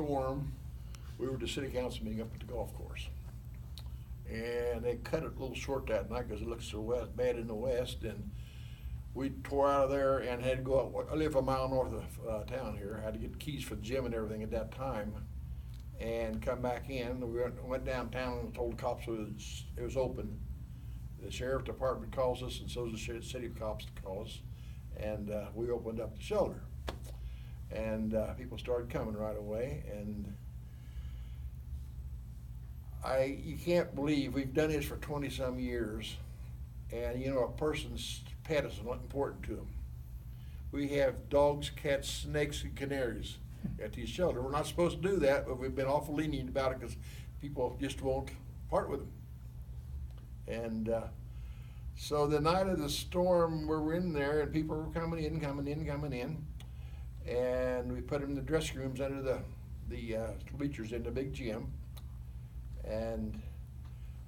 storm, we were at the city council meeting up at the golf course. And they cut it a little short that night because it looked so bad in the west. And we tore out of there and had to go up. I live a mile north of town here. I had to get keys for the gym and everything at that time and come back in. We went downtown and told the cops it was open. The sheriff department calls us, and so does the city cops call us. And we opened up the shelter. And people started coming right away. And you can't believe we've done this for 20-some years, and you know, a person's pet is important to them. We have dogs, cats, snakes, and canaries at these shelters. We're not supposed to do that, but we've been awful lenient about it because people just won't part with them. And so the night of the storm, we were in there, and people were coming in, and we put them in the dressing rooms under the bleachers in the big gym. And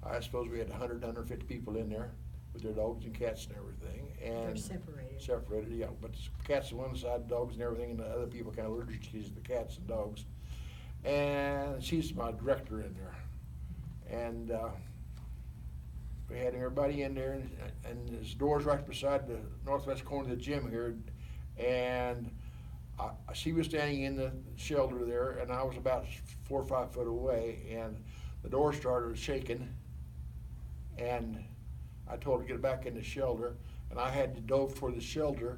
I suppose we had 100, 150 people in there with their dogs and cats and everything. And they're separated. Separated, yeah. But cats on one side, dogs and everything, and the other people kind of allergic to the cats and dogs. And she's my director in there. And we had everybody in there, and his door's right beside the northwest corner of the gym here. And she was standing in the shelter there, and I was about 4 or 5 foot away, and the door started shaking, and I told her to get back in the shelter, and I had to dove for the shelter,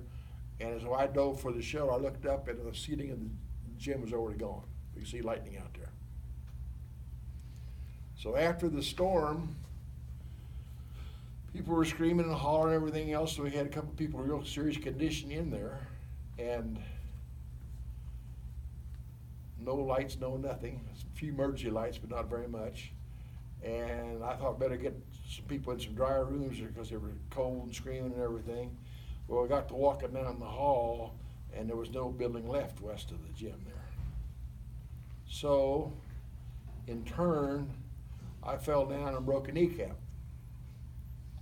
and as I dove for the shelter, I looked up, and the ceiling of the gym was already gone. You could see lightning out there. So after the storm, people were screaming and hollering and everything else, so we had a couple of people in real serious condition in there, and no lights, no nothing. A few emergency lights, but not very much. And I thought better get some people in some drier rooms because they were cold and screaming and everything. Well, we got to walking down the hall, and there was no building left west of the gym there. So, in turn, I fell down and broke a kneecap.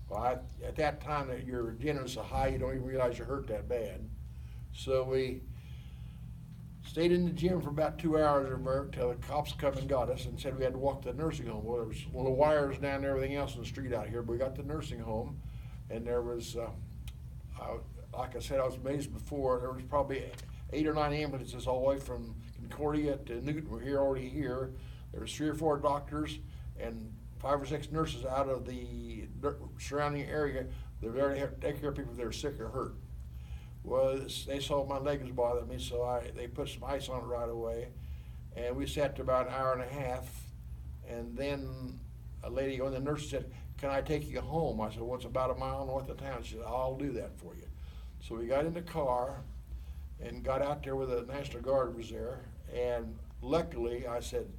Well, at that time, your adrenaline's so high, you don't even realize you're hurt that bad. So we stayed in the gym for about 2 hours or more until the cops come and got us and said we had to walk to the nursing home. Well, there was the wires down and everything else in the street out here, but we got to the nursing home, and there was, like I said, I was amazed before, there was probably 8 or 9 ambulances all the way from Concordia to Newton. We're already here. There was 3 or 4 doctors and 5 or 6 nurses out of the surrounding area. They're there to take care of people that are sick or hurt. Well, they saw my leg was bothering me, so they put some ice on it right away, and we sat there about an hour and a half, and then a lady, one of the nurses said, "Can I take you home?" I said, "Well, it's about a mile north of town." She said, "I'll do that for you." So we got in the car and got out there where the National Guard was there, and luckily, I said,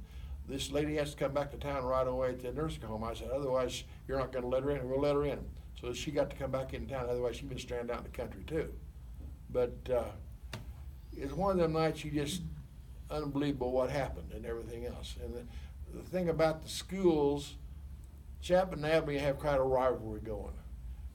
"This lady has to come back to town right away at the nursing home." I said, "Otherwise, you're not going to let her in." We'll let her in. So she got to come back in town, otherwise she'd been stranded out in the country too. But it's one of them nights you just, unbelievable what happened and everything else. And the thing about the schools, Chapman and Abilene have quite a rivalry going.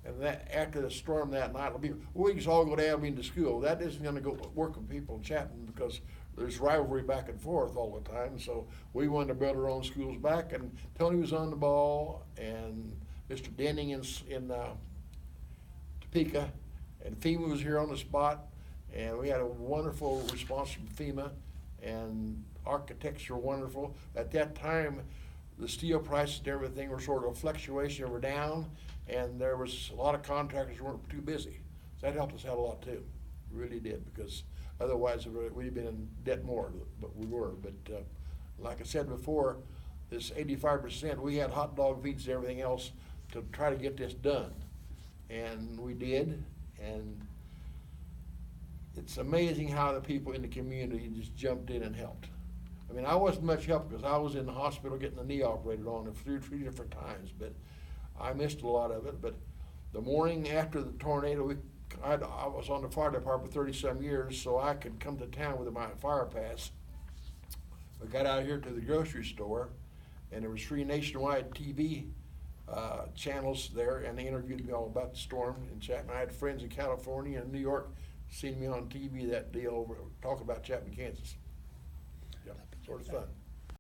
And that after the storm that night, we can all go to Abilene to school. That isn't going to go work with people in Chapman because there's rivalry back and forth all the time. So we wanted to build our own schools back, and Tony was on the ball, and Mr. Denning in Topeka, and FEMA was here on the spot, and we had a wonderful response from FEMA, and architects were wonderful. At that time, the steel prices and everything were sort of a fluctuation, they were down, and there was a lot of contractors who weren't too busy. So that helped us out a lot too, it really did, because otherwise we'd have been in debt more, but we were. But like I said before, this 85%, we had hot dog feeds and everything else to try to get this done, and we did. And it's amazing how the people in the community just jumped in and helped. I mean, I wasn't much help because I was in the hospital getting the knee operated on 3 different times, but I missed a lot of it. But the morning after the tornado, I was on the fire department 30-some years, so I could come to town with my fire pass. I got out here to the grocery store, and there was 3 nationwide TV channels there, and they interviewed me all about the storm in Chapman. I had friends in California and New York seen me on TV that day over talking about Chapman, Kansas. Yep, sort of fun.